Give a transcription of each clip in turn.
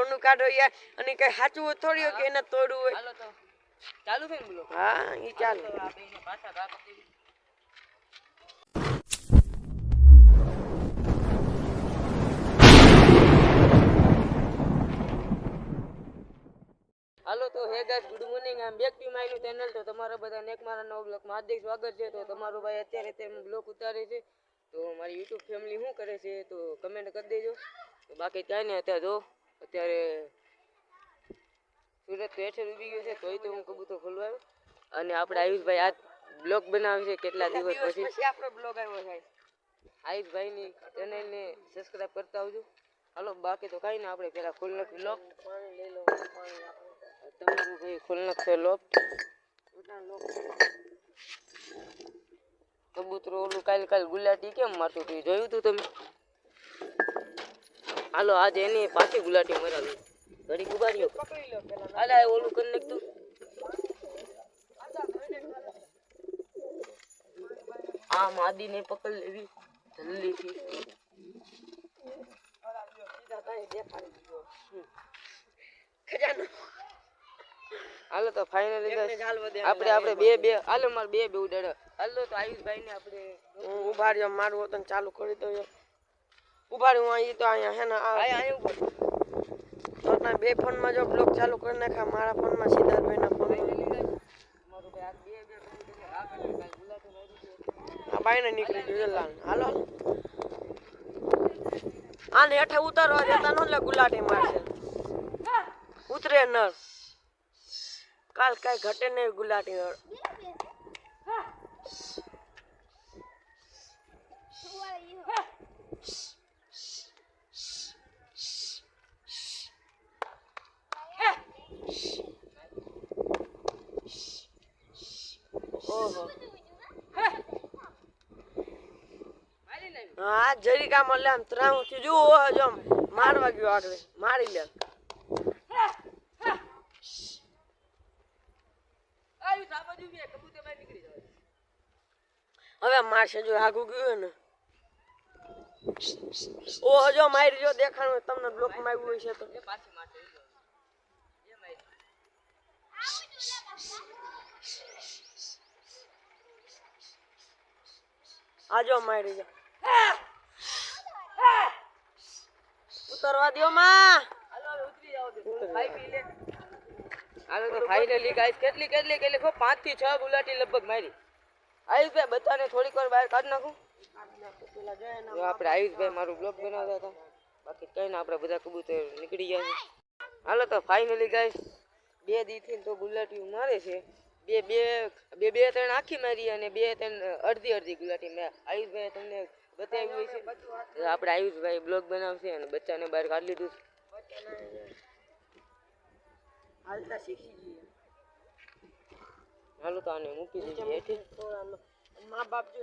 રોનું કાઢો યાર અને કઈ સાચું થોડી કે એને તોડવું હોય હાલો તો ચાલુ છે ને બોલો હા ઈ ચાલુ પાછા ઘા કરી દેવી હાલો તો હે ગાઈસ ગુડ મોર્નિંગ આમ back to my new channel તો તમારા બધાને એક મારા નવા બ્લોગમાં હાર્દિક સ્વાગત છે તો તમારો ભાઈ અત્યારે તેમ બ્લોગ ઉતારે છે તો મારી YouTube ફેમિલી શું કરે છે તો કમેન્ટ કરી દેજો તો બાકી કાંઈ નહીં અત્યારે સુરત તો હેઠળ ઉભી ગયો છે તોય તો હું કબૂતર ખોલવાયો અને આપણે આયુષભાઈ આજ બ્લોગ બનાવે છે કેટલા દિવસ પછી આપણો બ્લોગ આવ્યો છે આયુષભાઈની ચેનલને સબસ્ક્રાઇબ કરતા આવજો હાલો બાકી તો કાંઈ નહીં આપણે પહેલાં ખોલ નાખી બ્લોગ પાણી લઈ લો પાણી તમારું ભાઈ ખોલ નાખશે લોક કબૂતરો ઓલું કાલ ગુલાટી કેમ મારતું હતું જોયું તું તમે હાલો આજે એની પાછી ગુલાટી મરાવી ઘડી ઉભાર્યો પકડી લો પેલા હાલા ઓલું કરી નાખતું આ માદીને પકડ લેવી જલ્દીથી ખજાનો હાલો તો ફાઇનલી આપણે બે હાલો માર બે ઉડાડે હાલો તો આયુષભાઈ ને આપણે હું ઉભા રહ્યો મારું વતન ચાલુ કરી દઉં ઉભા રહ્યો અહીં તો અહીંયા હે ને અહીંયા ઉપર તો બે ફોનમાં જો બ્લોગ ચાલુ કરી નાખા મારા ફોનમાં સિદ્ધાર્થભાઈના ફોન મારું ભાઈ આ બે ગુલાટી આ બાઈને નીકળી ગયું લાલ હાલો આને હેઠે ઉતારવા દેતા નો એટલે ગુલાટી મારશે ઉતરે નર કાલ કઈ ઘટે નહીં ગુલાટી ઓહો હા જરી કામ લે આમ ત્રાવું થી જુઓ જો મારવા ગયો આગળ મારી લે હવે મારશે જો આગું ગયું ને ઓહો જો મારી જો દેખાણું તમને બ્લોક માં આવ્યું છે તો આજો મારી જો ઉતરવા દો માં હાલો તો ફાઇનલી ગાઈસ કેટલી 5 થી 6 ગુલાટી લગભગ મારી આયુષભાઈ બધાને થોડીક વાર બહાર કાઢ નાખું આપણે આયુષભાઈ મારું બ્લોગ બનાવતા હતા બાકી કઈ ને આપણે બધા કબૂતર નીકળી ગયા છે હાલો તો ફાઇનલી ગાઈસ 2 દીથી તો ગુલાટી મારે છે બે ત્રણ આખી મારી અને 2-3 અડધી ગુલાટી મેં આયુષભાઈ તમને બતાવ્યું છે આપણે આયુષભાઈ બ્લોગ બનાવશે અને બચ્ચાને બહાર કાઢી લીધું હાલતા શીખી ગઈ હાલો તો આને મૂકી દીધી હેઠી મા બાપ જો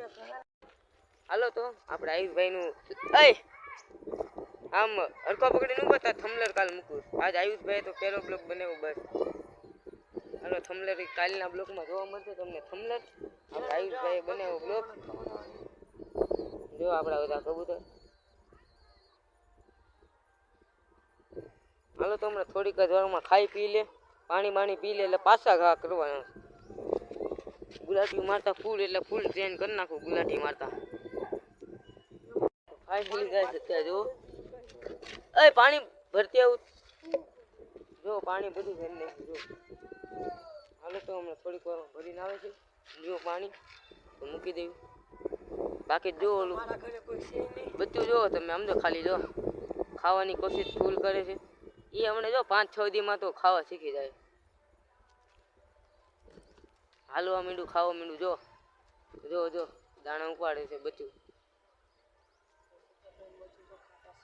હાલો તો આપણે આયુષભાઈ નું આમ અડકો પકડીને ઉભા હતા થમલર કાલ મૂકું આજ આયુષભાઈ તો પહેલો બ્લોગ બનાવ્યો બસ હાલો થમલર કાલના બ્લોગમાં જોવા મળશે તમને થમલર આપણે આયુષભાઈ બનાવ્યો બ્લોગ જો આપણા બધા કબૂતર હાલો તો હમણાં થોડીક જ વારમાં ખાઈ પી લે પાણી પી લે એટલે પાછા ઘા કરવાના ગુલાટી મારતા ફૂલ એટલે ફૂલ ટ્રેન કરી નાખું ગુલાટી મારતા ફાઇનલી જાય છે ત્યાં જો પાણી ભરતી આવું જો પાણી બધું ભરી નાખ્યું જો હાલો તો હમણાં થોડીક વાર ભરીને આવે છે જો પાણી તો મૂકી દેવું બાકી જો ઓલું બધું જો તમે સમજો ખાલી જો ખાવાની કોશિશ ફૂલ કરે છે એ હમણાં જો 5-6 દીમાં તો ખાવા શીખી જાય હાલવા મીંડું ખાવા મીંડું જો દાણા ઉપાડે છે બચ્ચું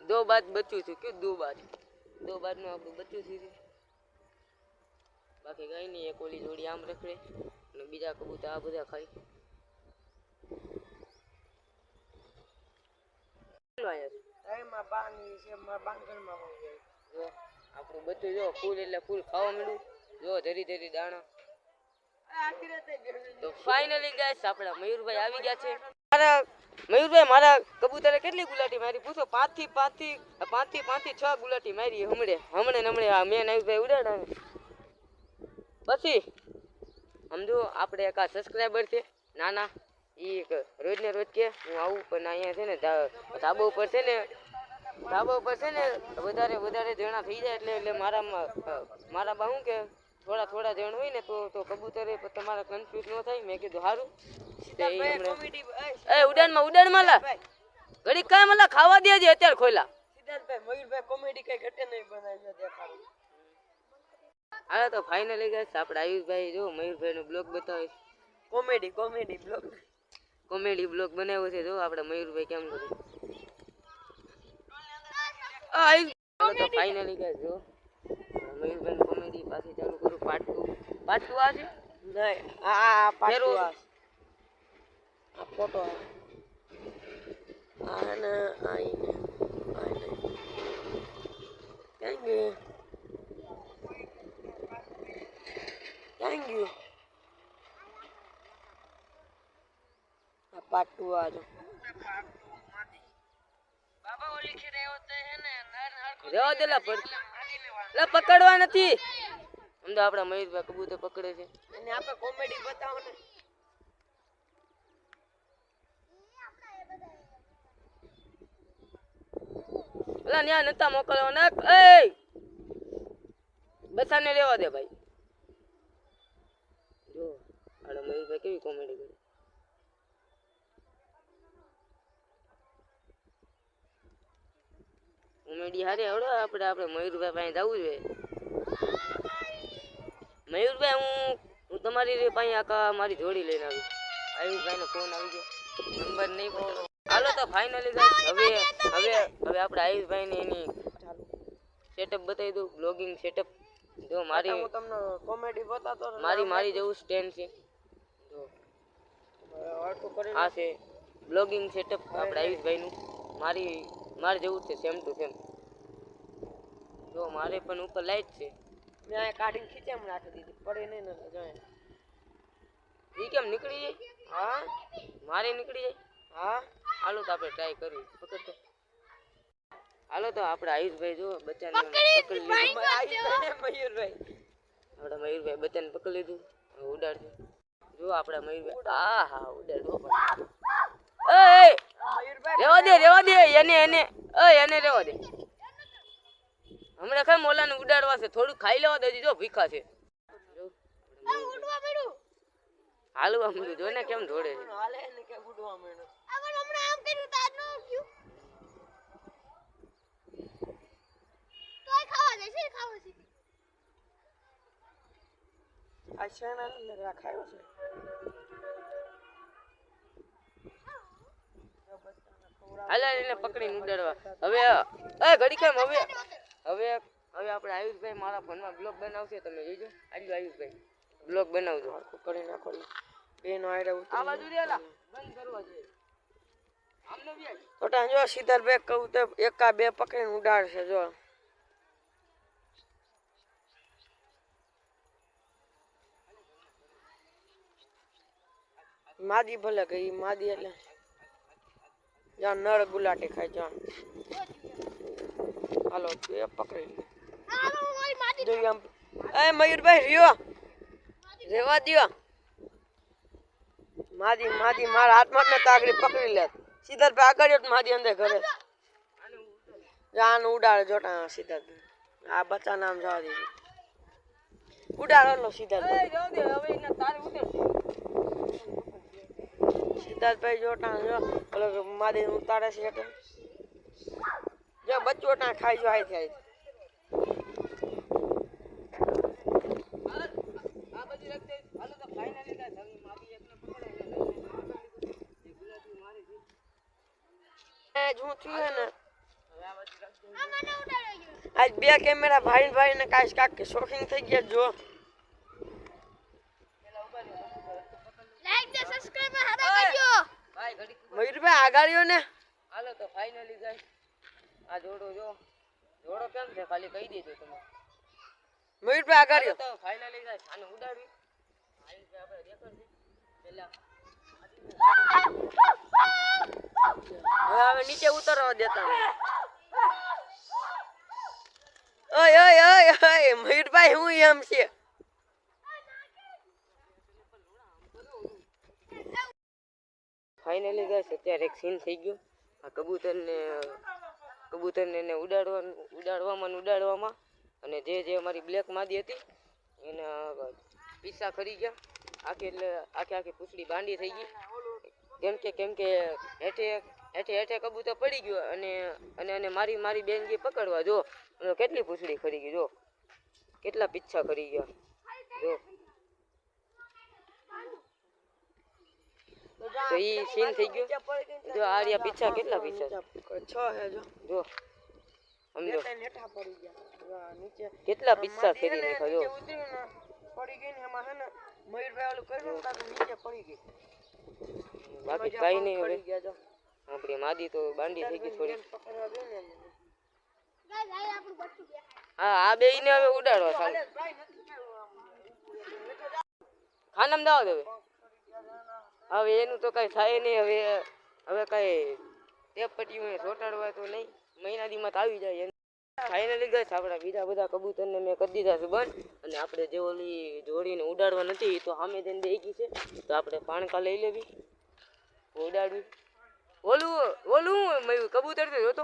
દો બાદ બચ્ચું છું ક્યું દો બાદ નું આપણું બચ્ચું છે બાકી કઈ નહીં એક ઓલી જોડી આમ રખડે અને બીજા કબૂતર આ બધા ખાઈ આપણું બધું જો ફૂલ એટલે ફૂલ ખાવા માંડ્યું જો ધરી દાણા તો ફાઇનલી ગાઈસ આપણા મયુરભાઈ આવી ગયા છે મયુરભાઈ મારા કબૂતરે કેટલી ગુલાટી મારી પૂછો 5 થી 6 ગુલાટી મારી હમણે આ મેન આયુષભાઈ ઉડાડા ને પછી સમજો આપણે એક આ સબસ્ક્રાઈબર છે નાના એ રોજ ને રોજ કે હું આવું પણ અહીંયા છે ને ધાબા ઉપર છે ને વધારે જણા થઈ જાય એટલે મારા બા શું કે થોડા જણ હોય ને તો કબૂતરે તમારે કન્ફ્યુઝ ન થાય મેં કીધું સારું ઉડાનમાં લા ઘડી કાંઈ મને ખાવા દેજે અત્યારે ખોલા સિદ્ધાર્થભાઈ મયુરભાઈ કોમેડી કઈ ઘટે નહીં બનાવી છે દેખાડું. હાલો તો ફાઇનલી ગાઈસ આપણે આયુષભાઈ જો મયુરભાઈ નો બ્લોગ બતાવે કોમેડી બ્લોગ બનાવ્યો છે જો આપણે મયુરભાઈ કેમ કરે હાલો તો ફાઇનલી ગાઈસ જો મયુરભાઈ કોમેડી પાછી ચાલુ કરું પાર્ટ 2 આ છે નહીં આ પાછું આ ફોટો આને આઈને થેન્ક યુ આ પાર્ટ 2 આ જો બાબા ઓ लिख रहे होते हैं ना રેવા દેલા પકડવા નથી સમજો આપણા મયુરભાઈ કબૂતર પકડે છે અને આપણે કોમેડી બતાવો ને પેલા ન્યા નતા મોકલવાના એ બસાને લેવા દે ભાઈ જો આપણા મયુરભાઈ કેવી કોમેડી કરે કોમેડી હારે આવડો આપણે મયુરભાઈ પાસે જવું જોઈએ મયુરભાઈ હું તમારી પાસે આખા મારી જોડી લઈને આવી આયુષભાઈ નો ફોન આવી ગયો નંબર નહીં પકડો હાલો તો ફાઇનલી ગાઈસ હવે આપણે આયુષભાઈ ને એની સેટઅપ બતાવી દઉં બ્લોગિંગ સેટઅપ જો હું તમને કોમેડી બતાતો મારી જેવું સ્ટેન્ડ છે જો આ છે બ્લોગિંગ સેટઅપ આપણે આયુષભાઈ નું મારે જેવું છે સેમ ટુ સેમ જો મારે પણ ઉપર લાઈટ છે મેં આ કાઢીને ખીચામ રાખી દીધી પડે નહીં ને જાય ઈ કેમ નીકળી જાય હા મારે નીકળી જાય હા હાલો તો આપણે ટ્રાય કરવી પકડતો હાલો તો આપણે આયુષભાઈ જો બચ્ચાને પકડી લીધું મયુરભાઈ આપણા મયુરભાઈ બચ્ચાને પકડી લીધું ઉડાડશે જો આપણા મયુરભાઈ હા ઉડાડવો પડે રેવા દે એને રેવા દે હમણાં કઈ મોલાને ઉડાડવા છે થોડું ખાઈ લેવા દેજો જો ભીખા છે હાલવા મળ્યું જો ને કેમ દોડે છે હાલે ને કે ગુડવા મળ્યો આ શેના ને રાખાયો છે હાલે એને પકડીને ઉડાડવા હવે ઘડી કેમ હવે આપણે આયુષભાઈ મારા ફોનમાં બ્લોગ બનાવશે તમે જોજો આજુ આયુષભાઈ બ્લોગ બનાવજો કરી નાખો બેનો આયરે આ બાજુ રેલા બંધ કરવા જોઈએ આમને બી તો તાં જો સિદ્ધાર્થભાઈ કહું તો એકા બે પકડીને ઉડાડશે જો માદી ભલે ગઈ માદી એટલે જ્યાં નળ ગુલાટી ખાય જ્યાં હાલો એ પકડી જોઈએ આમ એ મયુરભાઈ રહ્યો રેવા દ્યો માદી મારા હાથમાં ને તાગડી પકડી લે સિદ્ધાર્થભાઈ આગળ માદી અંદર ઘરે જાન ઉડાડે જોટા સિદ્ધાર્થભાઈ આ બચ્ચા નામ જવા દીધું ઉડાડો લો સિદ્ધાર્થભાઈ જોટા જો ઓલો માદી ઉતારે છે એટલે જો બચ્ચો ટા ખાઈ જો આઈ થાય આજ બે કેમેરા ભાઈ ને કાશ કાક શોખિંગ થઈ ગયા જો મયુરભાઈ આગાડ્યો ને હાલો તો ફાઇનલી ગાઈસ આ જોડો કેમ છે ખાલી કહી દેજો તમે મયુરભાઈ આગાડ્યો તો ફાઇનલી ગાઈસ આને ઉડાડવી આયુષભાઈ આપણે રેકોર્ડ છે પહેલા હવે નીચે ઉતરવા દેતા નહીં. ઓય ઓય ઓય ઓય મયુરભાઈ હું એમ છે. ફાઇનલી ગાઈસ અત્યારે એક સીન થઈ ગયો. આ કબૂતરને એને ઉડાડવામાં અને જે અમારી બ્લેક માદી હતી એના પીસા ખરી ગયા. આખી પૂછડી બાંડી થઈ ગઈ. કેમ કે હેઠે કબૂતર પડી ગયો અને મારી બેન ગઈ પકડવા. જો કેટલી પૂછડી ખરી ગઈ, જો કેટલા પીછા ખરી ગયા. તો ઈ સીન થઈ ગયો. જો આ રહ્યા પીછા, કેટલા પીછા 6 હે. જો સમજો નેઠા પડી ગયા નીચે. કેટલા પીછા ફેરી નાખ્યા. જો પડી ગઈ ને એમાં હે ને મયુરભાઈ ઓલું કર્યું ને નીચે પડી ગઈ. બાકી કઈ નહીં. હવે આપણી માદી તો બાંડી થઈ ગઈ થોડી. હા આ બે ને હવે ઉડાડવા ચાલુ. ખાનામાં દાવ દે. હવે એનું તો કઈ થાય નહીં. હવે કઈ ટેપ પટ્ટીઓ ચોટાડવા તો નહીં. મહિના દીમાં તો આવી જાય. ફાઇનલી ગઈ આપણા બીજા બધા કબૂતરને મેં કરી દીધા છે બંધ. અને આપણે જે ઓલી જોડીને ઉડાડવા નથી તો સામે જઈને બેગી છે. તો આપણે પાણકા લઈ લેવી, ઉડાડવી. ઓલું મયુર કબૂતર તો જોતો.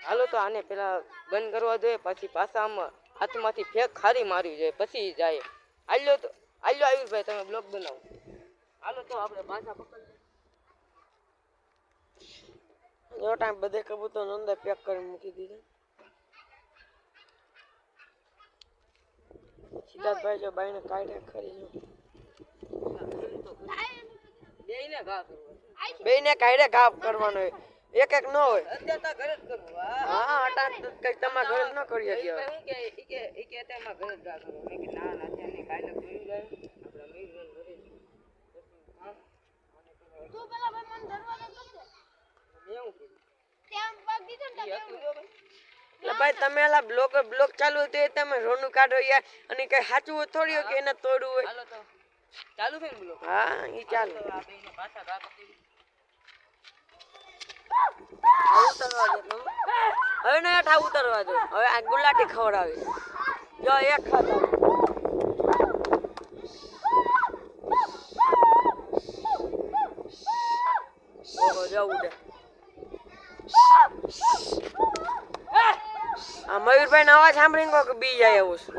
હાલો તો આને પેલા બંધ કરવા જોઈએ, પછી પાછા આમાં હાથમાંથી ફેક ખારી મારવી જોઈએ, પછી જાય. આલ્યો આયુષભાઈ તમે બ્લોગ બનાવો. હાલો તો આપણે પાછા પકડી ટાઈમ બધે કબૂતર અંદર પેક કરી મૂકી દીધા. સિદ્ધાર્થભાઈ જો બાઈને કાઢે ખરી. બેને કાઢે ઘા કરવાનો હોય, એક ન હોય. અત્યારે ઘરે જ કરવું. હા અટાણ કઈ તમારા ઘરે ન કરી શકીએ. હું કે અત્યારમાં ઘરે જ ઘા કરવું. મેં કે ના અત્યારે કાલે જોઈ જાય આપણા મયુરભાઈ ઘરે. તું પેલા ભાઈ મને દરવાજો કરી દે. મેં હું કીધું ત્યાં પગ દીધો ને તમે એટલે ભાઈ તમે એલા બ્લોક ચાલુ તે તમે રોનું કાઢો યાર. અને કઈ સાચું થોડી હોય કે એને તોડવું હોય. હાલો તો ચાલુ છે ને બ્લોગ. હા ઈ ચાલુ. આ બેને પાછા ઘા કરી દેવી. ઉતરવા દે તમે. હવે ને હેઠા ઉતરવા દો. હવે આ ગુલાટી ખવડાવી. જો એક ખાતા. ઓહો જો ઉડે. આ મયુરભાઈ નો અવાજ સાંભળીને કોક બી જાય એવું છે.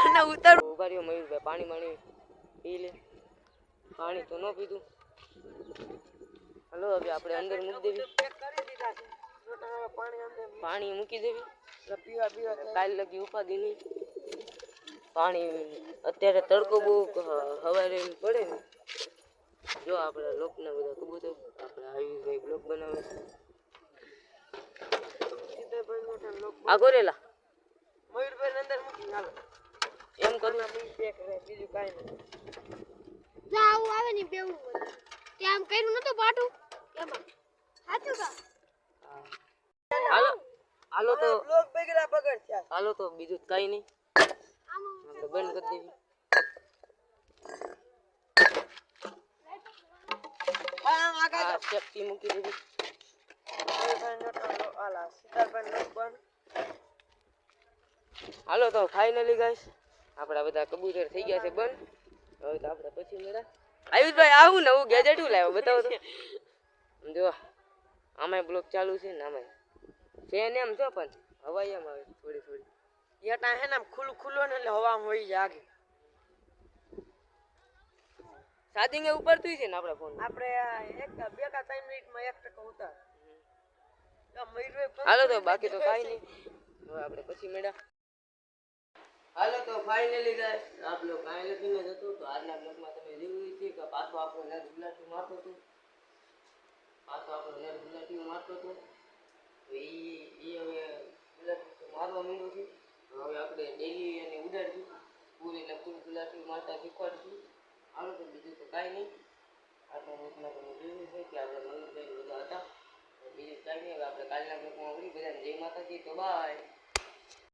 અને ઉતર ઉભા રહ્યો મયુરભાઈ, પાણી પી લે. પાણી તો ન પીધું. હલો હવે આપણે અંદર મૂકી દેવી. પાણી મૂકી દેવી. કાલ લગી ઉપાદી નહીં. પાણી અત્યારે તડકો બહુ હવારે પડે ને. જો આપણા લોકના બધા કબૂતર આપણે આયુષભાઈ બ્લોક બનાવે છે. આ ગોરેલા મયુરભાઈ અંદર મૂકી હાલો. એમ કરું. બીજું કાંઈ નહીં. જા આવું આવે ને બેવું હોય. ત્યાં આમ કર્યું નતું પાટું એમાં. સાચું કા? હાલો તો બ્લોક બગડા બગડ થયા. હાલો તો બીજું કઈ નહીં. આમાં આપણે બંધ કરી દેવી. આમ આગળ આ સેફટી મૂકી દેવી. હાલો તો ફાઇનલી ગાઈસ આપણા બધા કબૂતર થઈ ગયા છે બંધ. હવે તો આપણે પછી મળ્યા. આયુષભાઈ આવું નવું ગેજેટ લાવ્યો બતાવો તો. જો આમાંય બ્લોક ચાલુ છે ને આમાંય ફેન એમ છો પણ હવા એમ આવે થોડી. યટા હે ને ખુલ્લું ને એટલે હવામાં વહી જાય આગે. ચાર્જિંગ ઉપર થઈ છે ને આપણા ફોન. આપણે 2 કે 3 મિનિટમાં 1% ઉતાર. હાલો તો બાકી તો કાઈ નહીં. હવે આપણે પછી મળ્યા. હાલો તો ફાઇનલી ગાઈસ આપ લોકો કાઈ લખીને જતો તો આજના બ્લોગમાં તમે જોયું છે કે પાછો આપણો નેટ ગુલાટી મારતો હતો. તો ઈ હવે ગુલાટી મારવા માંડ્યો છે. હવે આપણે ડેલી એને ઉડાડશું. પૂરી ગુલાટી મારતા શીખવાડશું. હાલો તો બીજું તો કાઈ નહીં. આજના બ્લોગમાં તમે જોયું છે કે આપણે મયુરભાઈ બધા હતા બીજું કાંઈ નહીં. હવે આપણે કાલના બ્લોગમાં મળીએ. બધાને જય માતાજી. તો બાય.